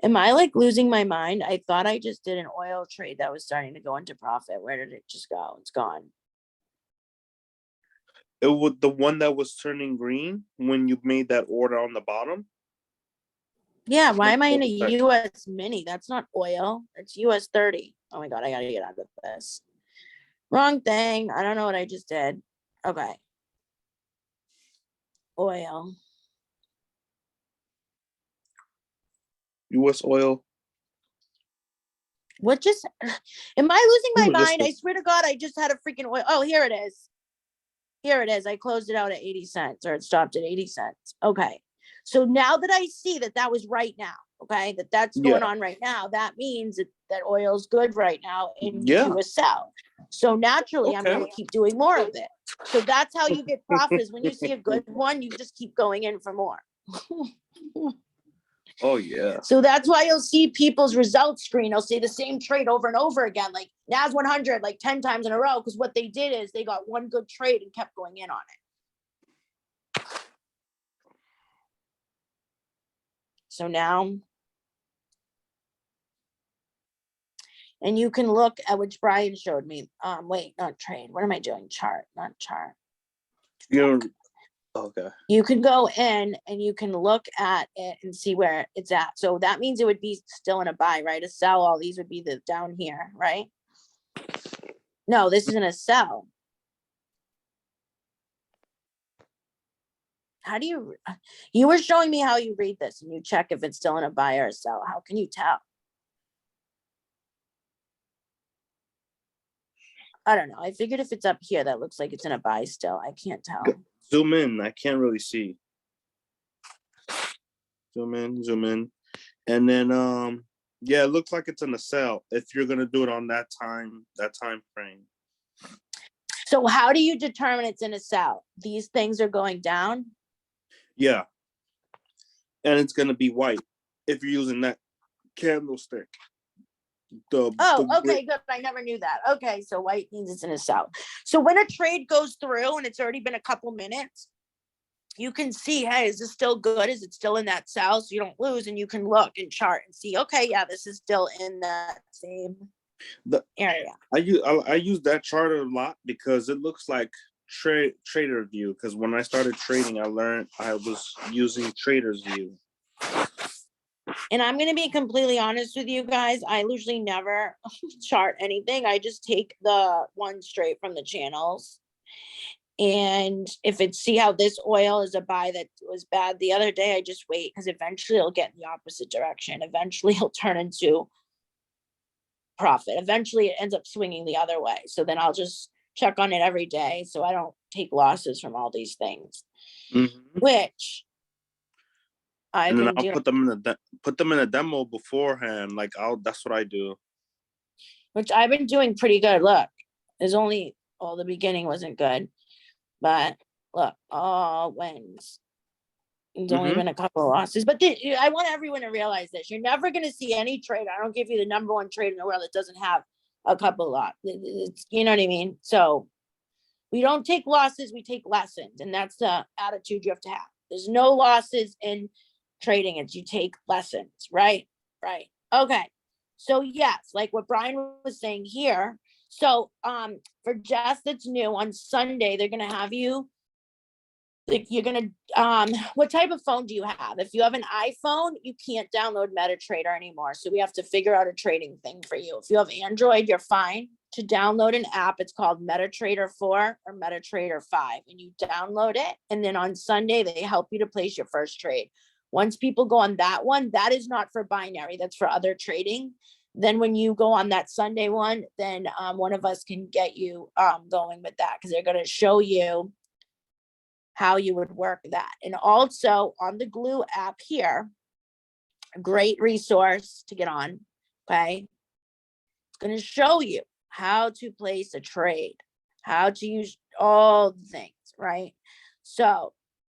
Am I like losing my mind? I thought I just did an oil trade that was starting to go into profit. Where did it just go? It's gone. It was the one that was turning green when you made that order on the bottom. Yeah, why am I in a US mini? That's not oil. It's US 30. Oh my God, I gotta get out of this. Wrong thing. I don't know what I just did. Okay. Oil. US oil. What just, am I losing my Ooh, mind? I swear to God, I just had a freaking oil. Oh, here it is. Here it is. I closed it out at 80 cents, or it stopped at 80 cents. Okay. So now that I see that that was right now, okay, that's going on right now, that means that oil's good right now into a sell. So naturally, I'm going to keep doing more of it. So that's how you get profit, is when you see a good one, you just keep going in for more. Oh yeah. So that's why you'll see people's results screen. They'll say the same trade over and over again, like NAS 100, like 10 times in a row. Because what they did is they got one good trade and kept going in on it. So now, and you can look at, which Brian showed me. Wait, not trade. What am I doing? Chart, not chart. Okay. You can go in and you can look at it and see where it's at. So that means it would be still in a buy, right? A sell, all these would be the down here, right? No, this isn't a sell. How do you were showing me how you read this and you check if it's still in a buy or a sell. How can you tell? I don't know. I figured if it's up here, that looks like it's in a buy still. I can't tell. Zoom in. I can't really see. Zoom in. And then Yeah, it looks like it's in a sell if you're gonna do it on that time frame. So how do you determine it's in a sell? These things are going down? Yeah. And it's gonna be white if you're using that candlestick. Oh, okay, good. I never knew that. Okay, so white means it's in a sell. So when a trade goes through and it's already been a couple minutes, you can see, hey, is this still good? Is it still in that sell? So you don't lose, and you can look and chart and see, okay, yeah, this is still in that same area. I use that chart a lot because it looks like trader view. Because when I started trading, I learned I was using trader's view. And I'm going to be completely honest with you guys. I usually never chart anything. I just take the one straight from the channels. And if it's, see how this oil is a buy that was bad the other day, I just wait because eventually it'll get in the opposite direction. Eventually it'll turn into profit. Eventually it ends up swinging the other way. So then I'll just check on it every day so I don't take losses from all these things, which I've And then been I'll doing. put them in a demo beforehand. Like that's what I do. Which I've been doing pretty good. Look, there's only, the beginning wasn't good, but look, all wins. There's only been a couple of losses, but I want everyone to realize this. You're never going to see any trade. I don't give you the number one trade in the world that doesn't have a couple of losses. You know what I mean? So we don't take losses, we take lessons. And that's the attitude you have to have. There's no losses in trading. It's you take lessons, right? Right. Okay. So yes, like what Brian was saying here. So for Jess that's new, on Sunday, they're gonna have you, like, you're gonna what type of phone do you have? If you have an iPhone, you can't download MetaTrader anymore. So we have to figure out a trading thing for you. If you have Android, you're fine to download an app. It's called MetaTrader 4 or MetaTrader 5, and you download it. And then on Sunday, they help you to place your first trade. Once people go on that one, that is not for binary, that's for other trading. Then when you go on that Sunday one, then one of us can get you going with that, because they're going to show you how you would work that. And also on the Glue app here, a great resource to get on, okay? It's going to show you how to place a trade, how to use all the things, right? So,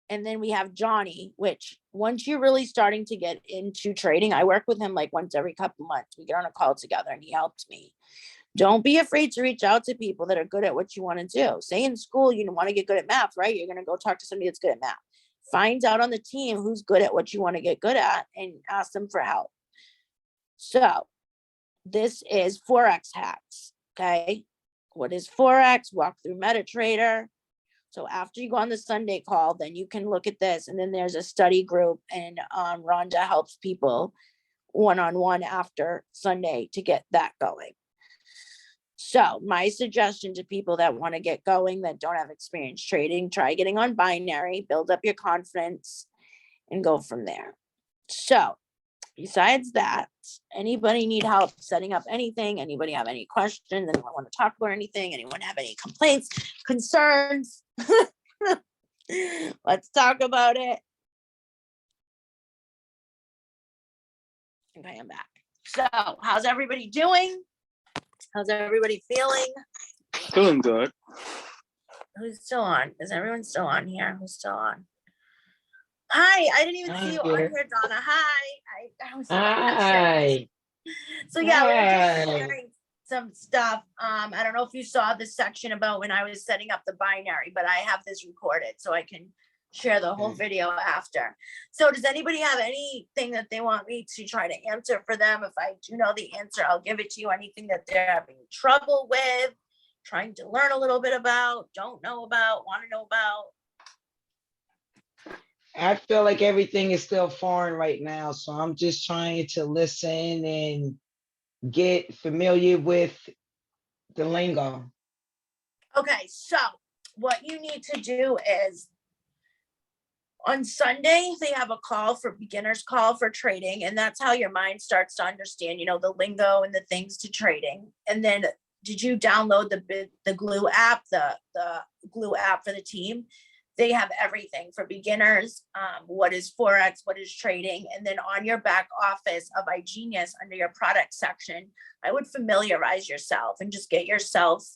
and then we have Johnny, which once you're really starting to get into trading, I work with him like once every couple months. We get on a call together and he helps me. Don't be afraid to reach out to people that are good at what you want to do. Say in school, you want to get good at math, right? You're going to go talk to somebody that's good at math. Find out on the team who's good at what you want to get good at and ask them for help. So this is Forex hacks. Okay. What is Forex? Walk through MetaTrader. So after you go on the Sunday call, then you can look at this. And then there's a study group, and Rhonda helps people one-on-one after Sunday to get that going. So my suggestion to people that want to get going, that don't have experience trading, try getting on binary, build up your confidence, and go from there. So besides that, anybody need help setting up anything? Anybody have any questions? Anyone want to talk about anything? Anyone have any complaints, concerns? Let's talk about it. Okay, I'm back. So how's everybody doing? How's everybody feeling? Feeling good. Who's still on? Is everyone still on here? Who's still on? Hi, I didn't even see you on here, Donna. Hi. I was Hi. So yeah, we're just Hi. sharing some stuff. I don't know if you saw this section about when I was setting up the binary, but I have this recorded so I can share the whole video after. So does anybody have anything that they want me to try to answer for them? If I do know the answer, I'll give it to you. Anything that they're having trouble with, trying to learn a little bit about, don't know about, want to know about? I feel like everything is still foreign right now, so I'm just trying to listen and get familiar with the lingo. Okay, so what you need to do is on Sunday, they have a call for beginners call for trading. And that's how your mind starts to understand, the lingo and the things to trading. And then did you download the Glue app, the Glue app for the team? They have everything for beginners. What is Forex, what is trading? And then on your back office of iGenius, under your product section, I would familiarize yourself and just get yourself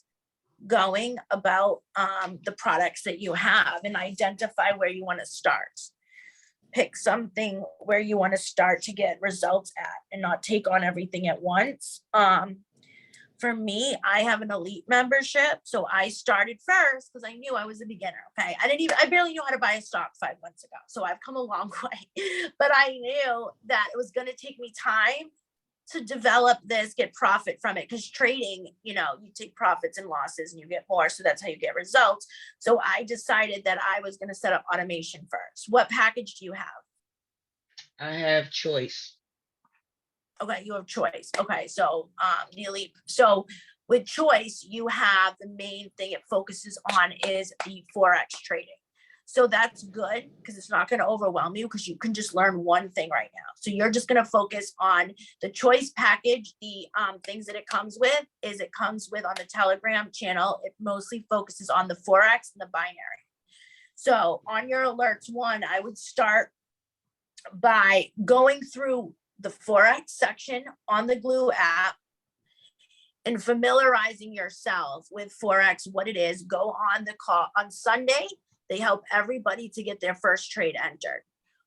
going about the products that you have and identify where you want to start. Pick something where you want to start to get results at and not take on everything at once. For me, I have an elite membership. So I started first because I knew I was a beginner. Okay. I barely knew how to buy a stock 5 months ago. So I've come a long way, but I knew that it was going to take me time to develop this, get profit from it. Because trading, you take profits and losses and you get more. So that's how you get results. So I decided that I was going to set up automation first. What package do you have? I have choice. Okay, you have choice. Okay, so the elite. So with choice, you have the main thing it focuses on is the Forex trading. So that's good because it's not going to overwhelm you because you can just learn one thing right now. So you're just going to focus on the choice package. The things that it comes with is it comes with on the Telegram channel. It mostly focuses on the Forex and the binary. So on your alerts one, I would start by going through the Forex section on the Glue app and familiarizing yourself with Forex, what it is. Go on the call on Sunday. They help everybody to get their first trade entered.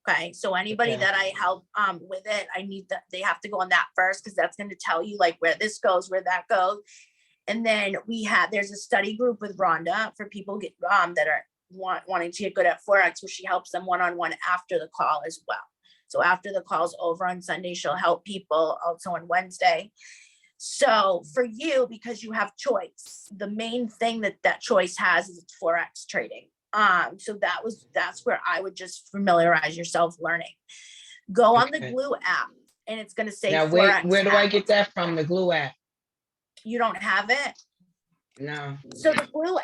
Okay. So anybody Okay. that I help with it, they have to go on that first because that's going to tell you like where this goes, where that goes. And then there's a study group with Rhonda for people that are wanting to get good at Forex, where she helps them one-on-one after the call as well. So after the call's over on Sunday, she'll help people also on Wednesday. So for you, because you have choice, the main thing that choice has is it's Forex trading. So that's where I would just familiarize yourself learning. Go on the Okay. Glue app and it's going to say Now, Forex. where do I app. get that from? The Glue app? You don't have it? No. So the Glue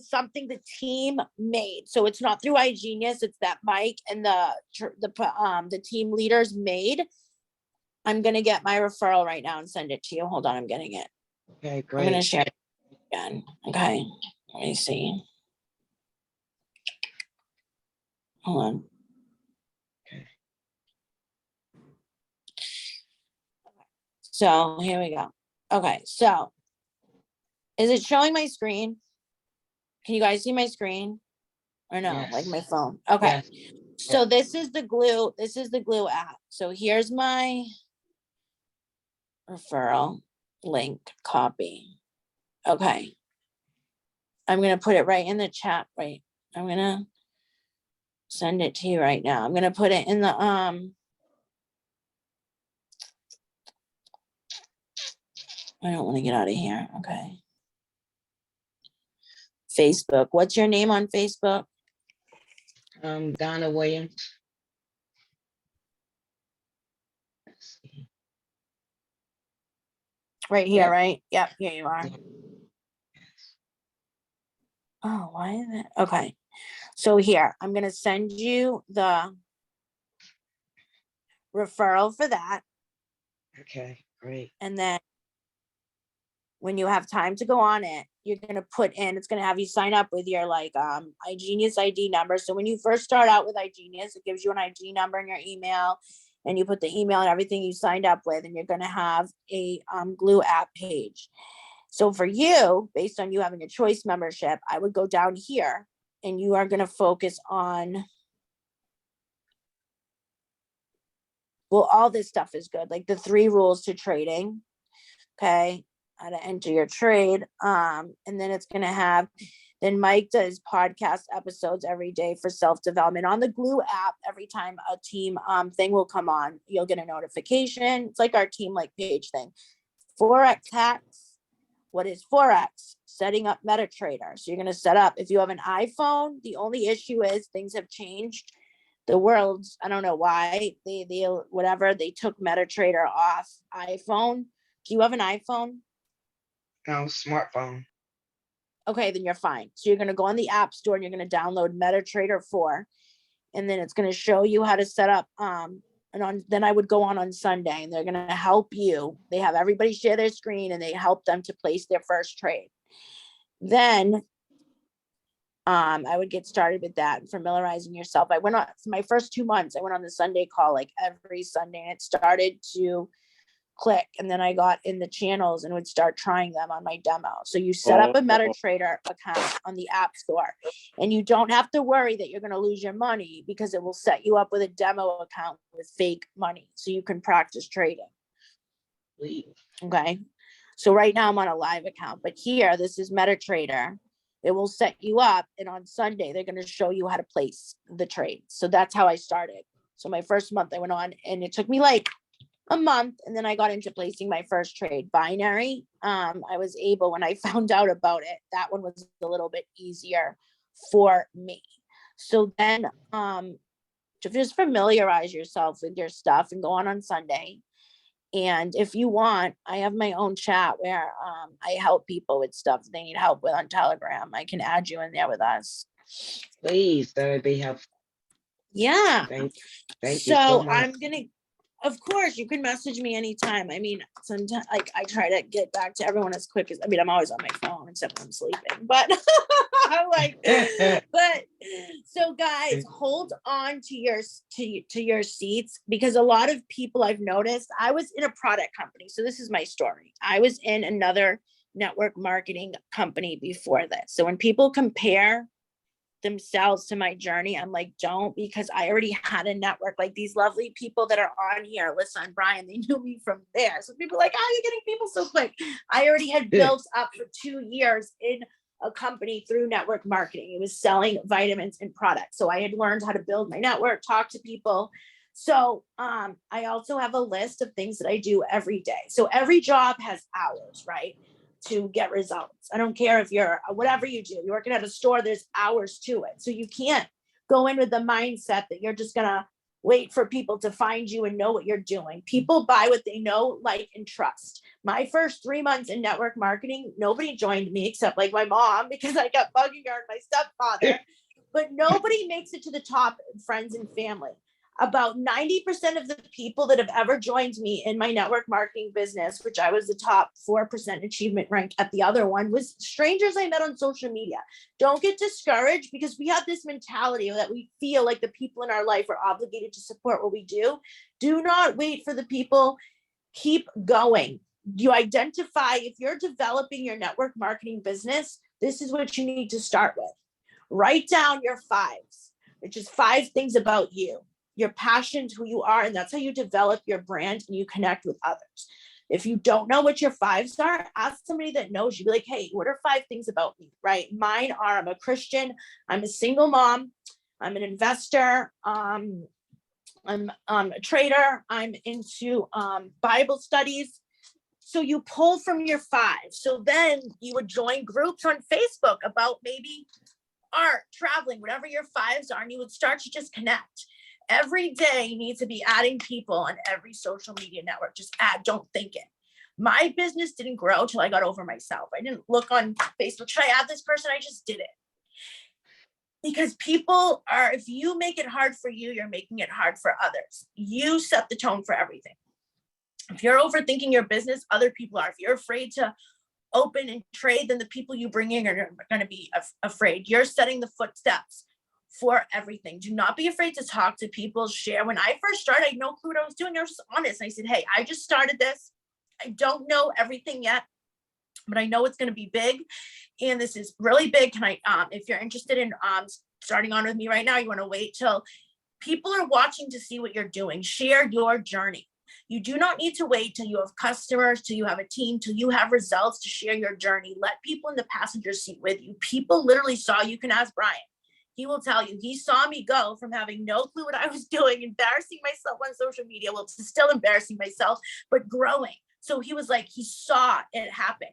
something the team made. So it's not through iGenius. It's that Mike and the team leaders made. I'm going to get my referral right now and send it to you. Hold on. I'm getting it. Okay, I'm going to great. share it again. Okay. Let me see. Hold on. Okay. So here we go. Okay. So is it showing my screen? Can you guys see my screen or no? Yes. Like my phone? Okay. Yes. So this is the Glue. This is the Glue app. So here's my referral link copy. Okay. I'm going to put it right in the chat. Right. I'm going to send it to you right now. I'm going to put it in the, I don't want to get out of here. Okay. Facebook. What's your name on Facebook? Donna Williams. Let's see. Right here, Yep. right? Yep. Here you are. Yep. Oh, why is it? Okay. So here, I'm going to send you the referral for that. Okay, great. And then when you have time to go on it, you're going to put in, it's going to have you sign up with your iGenius ID number. So when you first start out with iGenius, it gives you an ID number and your email, and you put the email and everything you signed up with, and you're going to have a Glue app page. So for you, based on you having a choice membership, I would go down here and you are going to focus on, well, all this stuff is good. Like the 3 rules to trading. Okay. How to enter your trade. And then it's going to have, then Mike does podcast episodes every day for self-development on the Glue app. Every time a team thing will come on, you'll get a notification. It's like our team like page thing. Forex hacks. What is Forex? Setting up MetaTrader. So you're going to set up, if you have an iPhone, the only issue is things have changed. The world's, I don't know why they took MetaTrader off iPhone. Do you have an iPhone? No, smartphone. Okay, then you're fine. So you're going to go on the App Store and you're going to download MetaTrader 4, and then it's going to show you how to set up. Then I would go on Sunday and they're going to help you. They have everybody share their screen and they help them to place their first trade. Then I would get started with that and familiarizing yourself. I went on for my first 2 months, I went on the Sunday call like every Sunday, and it started to click. And then I got in the channels and would start trying them on my demo. So you set up a MetaTrader account on the App Store, and you don't have to worry that you're going to lose your money, because it will set you up with a demo account with fake money so you can practice trading. Okay. So right now I'm on a live account, but here, this is MetaTrader. It will set you up, and on Sunday, they're going to show you how to place the trade. So that's how I started. So my first month I went on, and it took me like a month, and then I got into placing my first trade, binary. I was able, when I found out about it, that one was a little bit easier for me. So then to just familiarize yourself with your stuff and go on Sunday. And if you want, I have my own chat where I help people with stuff they need help with on Telegram. I can add you in there with us. Please, that would be helpful. Yeah. Thank you so much. I'm gonna, of course, you can message me anytime. I mean, sometimes like I try to get back to everyone as quick as, I mean, I'm always on my phone except when I'm sleeping, but I'm like, but so guys, hold on to your seats, because a lot of people I've noticed, I was in a product company. So this is my story. I was in another network marketing company before this. So when people compare themselves to my journey, I'm like, don't, because I already had a network. Like these lovely people that are on here, Alyssa and Brian, they knew me from there. So people are like, how are you getting people so quick? I already had built up for 2 years in a company through network marketing. It was selling vitamins and products. So I had learned how to build my network, talk to people. So I also have a list of things that I do every day. So every job has hours, right, to get results. I don't care if you're whatever you do, you're working at a store, there's hours to it. So you can't go in with the mindset that you're just gonna wait for people to find you and know what you're doing. People buy what they know, like, and trust. My first 3 months in network marketing, nobody joined me except like my mom, because I kept bugging her and my stepfather, but nobody makes it to the top, friends and family. About 90% of the people that have ever joined me in my network marketing business, which I was the top 4% achievement rank at the other one, was strangers I met on social media. Don't get discouraged, because we have this mentality that we feel like the people in our life are obligated to support what we do. Do not wait for the people. Keep going. You identify, if you're developing your network marketing business, this is what you need to start with. Write down your 5s, which is 5 things about you, your passions, who you are, and that's how you develop your brand and you connect with others. If you don't know what your 5s are, ask somebody that knows you. Be like, hey, what are 5 things about me, right? Mine are, I'm a Christian, I'm a single mom, I'm an investor, I'm a trader, I'm into Bible studies. So you pull from your 5. So then you would join groups on Facebook about maybe art, traveling, whatever your 5s are, and you would start to just connect. Every day you need to be adding people on every social media network. Just add, don't think it. My business didn't grow till I got over myself. I didn't look on Facebook, should I add this person? I just did it. Because people are, if you make it hard for you, you're making it hard for others. You set the tone for everything. If you're overthinking your business, other people are. If you're afraid to open and trade, then the people you bring in are going to be afraid. You're setting the footsteps for everything. Do not be afraid to talk to people, share. When I first started, I had no clue what I was doing. I was just honest. I said, hey, I just started this. I don't know everything yet, but I know it's going to be big. And this is really big. Can I, if you're interested in starting on with me right now, you want to wait till people are watching to see what you're doing. Share your journey. You do not need to wait till you have customers, till you have a team, till you have results to share your journey. Let people in the passenger seat with you. People literally saw, you can ask Brian. He will tell you, he saw me go from having no clue what I was doing, embarrassing myself on social media, well, still embarrassing myself, but growing. So he was like, he saw it happen.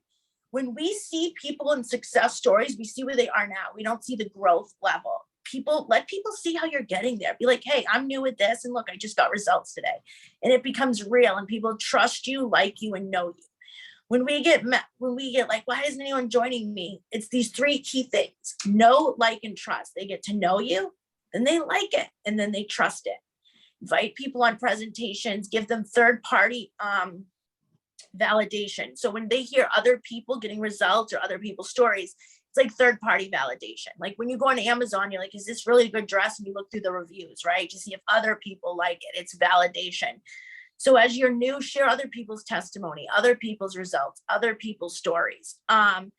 When we see people in success stories, we see where they are now. We don't see the growth level. Let people see how you're getting there. Be like, hey, I'm new at this. And look, I just got results today. And it becomes real and people trust you, like you, and know you. When we get like, why isn't anyone joining me? It's these 3 key things: know, like, and trust. They get to know you, then they like it, and then they trust it. Invite people on presentations, give them third-party validation. So when they hear other people getting results or other people's stories, it's like third party validation. Like when you go on Amazon, you're like, is this really a good dress? And you look through the reviews, right? To see if other people like it. It's validation. So as you're new, share other people's testimony, other people's results, other people's stories. And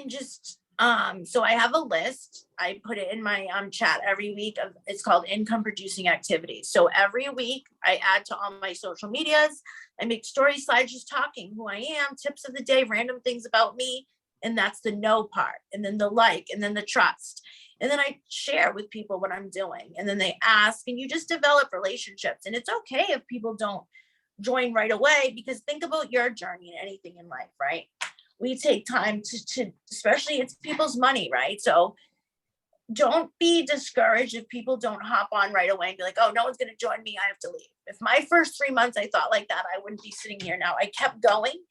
just so I have a list. I put it in my chat every week of, it's called income producing activities. So every week I add to all my social medias. I make story slides just talking who I am, tips of the day, random things about me. And that's the know part. And then the like, and then the trust. And then I share with people what I'm doing. And then they ask, and you just develop relationships. And it's okay if people don't join right away, because think about your journey in anything in life, right? We take time to especially it's people's money, right? So don't be discouraged if people don't hop on right away and be like, oh, no one's going to join me, I have to leave. If my first 3 months I thought like that, I wouldn't be sitting here now. I kept going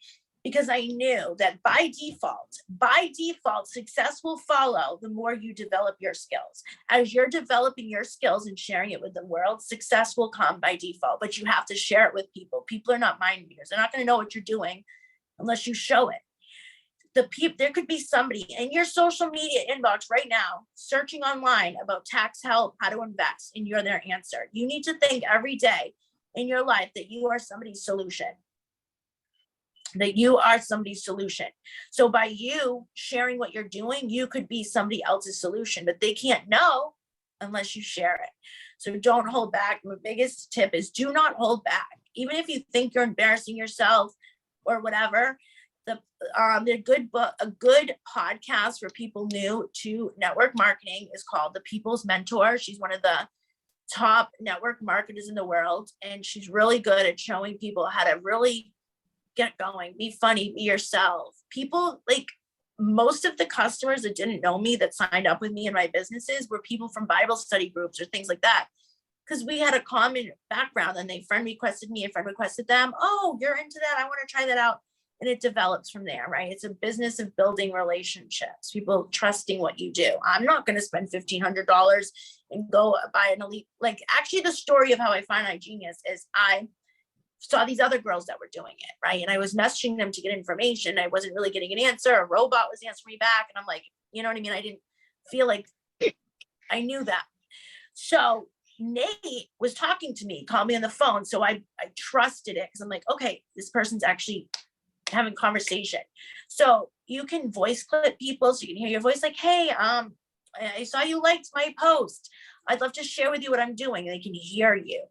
because I knew that by default, success will follow the more you develop your skills. As you're developing your skills and sharing it with the world, success will come by default, but you have to share it with people. People are not mind readers. They're not going to know what you're doing unless you show it. There could be somebody in your social media inbox right now searching online about tax help, how to invest, and you're their answer. You need to think every day in your life that you are somebody's solution. That you are somebody's solution. So by you sharing what you're doing, you could be somebody else's solution, but they can't know unless you share it. So don't hold back. My biggest tip is do not hold back. Even if you think you're embarrassing yourself or whatever, a good podcast for people new to network marketing is called The People's Mentor. She's one of the top network marketers in the world, and she's really good at showing people how to really get going, be funny, be yourself. People, like most of the customers that didn't know me that signed up with me in my businesses were people from Bible study groups or things like that, because we had a common background, and they friend requested me, a friend requested them. Oh, you're into that, I want to try that out. And it develops from there, right? It's a business of building relationships, people trusting what you do. I'm not going to spend $1,500 and go buy an elite. Like, actually, the story of how I find iGenius is I saw these other girls that were doing it, right? And I was messaging them to get information. I wasn't really getting an answer. A robot was answering me back. And I'm like, you know what I mean? I didn't feel like I knew that. So Nate was talking to me, called me on the phone. So I trusted it because I'm like, okay, this person's actually having conversation. So you can voice clip people so you can hear your voice like, hey, I saw you liked my post. I'd love to share with you what I'm doing. And they can hear you.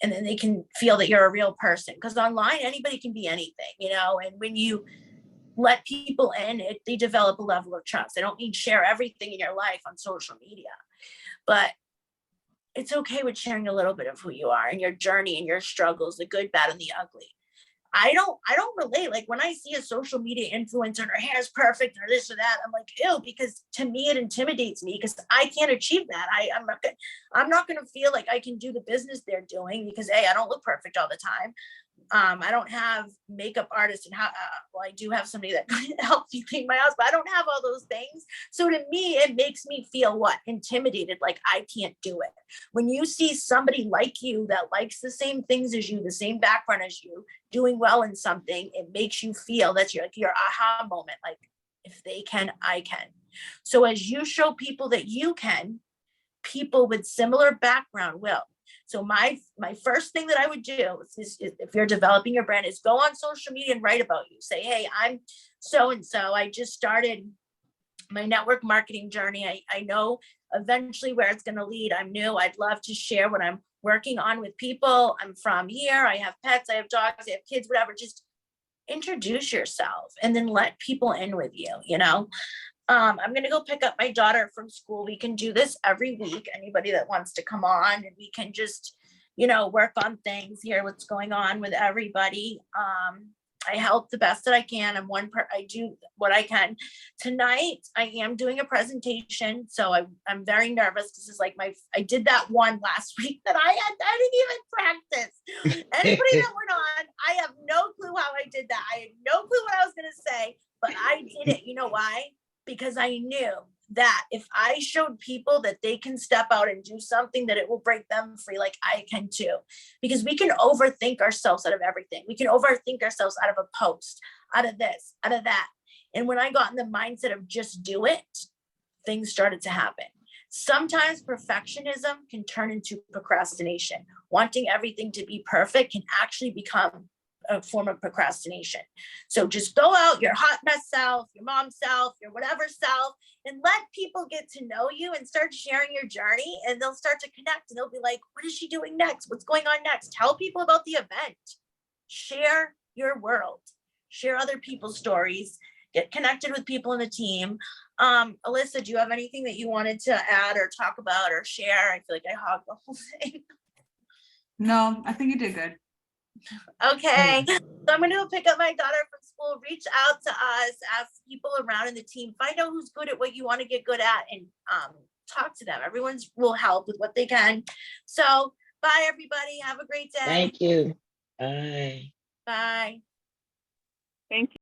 And then they can feel that you're a real person. Because online, anybody can be anything, you know? And when you let people in, they develop a level of trust. I don't mean share everything in your life on social media, but it's okay with sharing a little bit of who you are and your journey and your struggles, the good, bad, and the ugly. I don't relate. Like when I see a social media influencer and her hair is perfect or this or that, I'm like, ew, because to me it intimidates me because I can't achieve that. I'm not going to feel like I can do the business they're doing because I don't look perfect all the time. I don't have makeup artists and well, I do have somebody that helps me clean my house, but I don't have all those things. So to me, it makes me feel intimidated, like I can't do it. When you see somebody like you that likes the same things as you, the same background as you, doing well in something, it makes you feel that's your aha moment. Like if they can, I can. So as you show people that you can, people with similar background will. So my first thing that I would do is if you're developing your brand is go on social media and write about you. Say, hey, I'm so-and-so. I just started my network marketing journey. I know eventually where it's going to lead. I'm new. I'd love to share what I'm working on with people. I'm from here. I have pets. I have dogs. I have kids, whatever. Just introduce yourself and then let people in with you, you know? I'm going to go pick up my daughter from school. We can do this every week. Anybody that wants to come on and we can just, you know, work on things, hear what's going on with everybody. I help the best that I can. I do what I can. Tonight, I am doing a presentation. So I'm very nervous. This is like I did that one last week that I didn't even practice. Anybody that went on, I have no clue how I did that. I had no clue what I was going to say, but I did it. You know why? Because I knew that if I showed people that they can step out and do something, that it will break them free, like I can too. Because we can overthink ourselves out of everything. We can overthink ourselves out of a post, out of this, out of that. And when I got in the mindset of just do it, things started to happen. Sometimes perfectionism can turn into procrastination. Wanting everything to be perfect can actually become a form of procrastination. So just go out, your hot mess self, your mom self, your whatever self, and let people get to know you and start sharing your journey, and they'll start to connect and they'll be like, what is she doing next? What's going on next? Tell people about the event. Share your world. Share other people's stories. Get connected with people in the team. Alyssa, do you have anything that you wanted to add or talk about or share? I feel like I hogged the whole thing. No, I think you did good. Okay, so I'm going to pick up my daughter from school, reach out to us, ask people around in the team, find out who's good at what you want to get good at, and talk to them. Everyone's will help with what they can. So bye, everybody. Have a great day. Thank you. Bye. Bye. Thank you.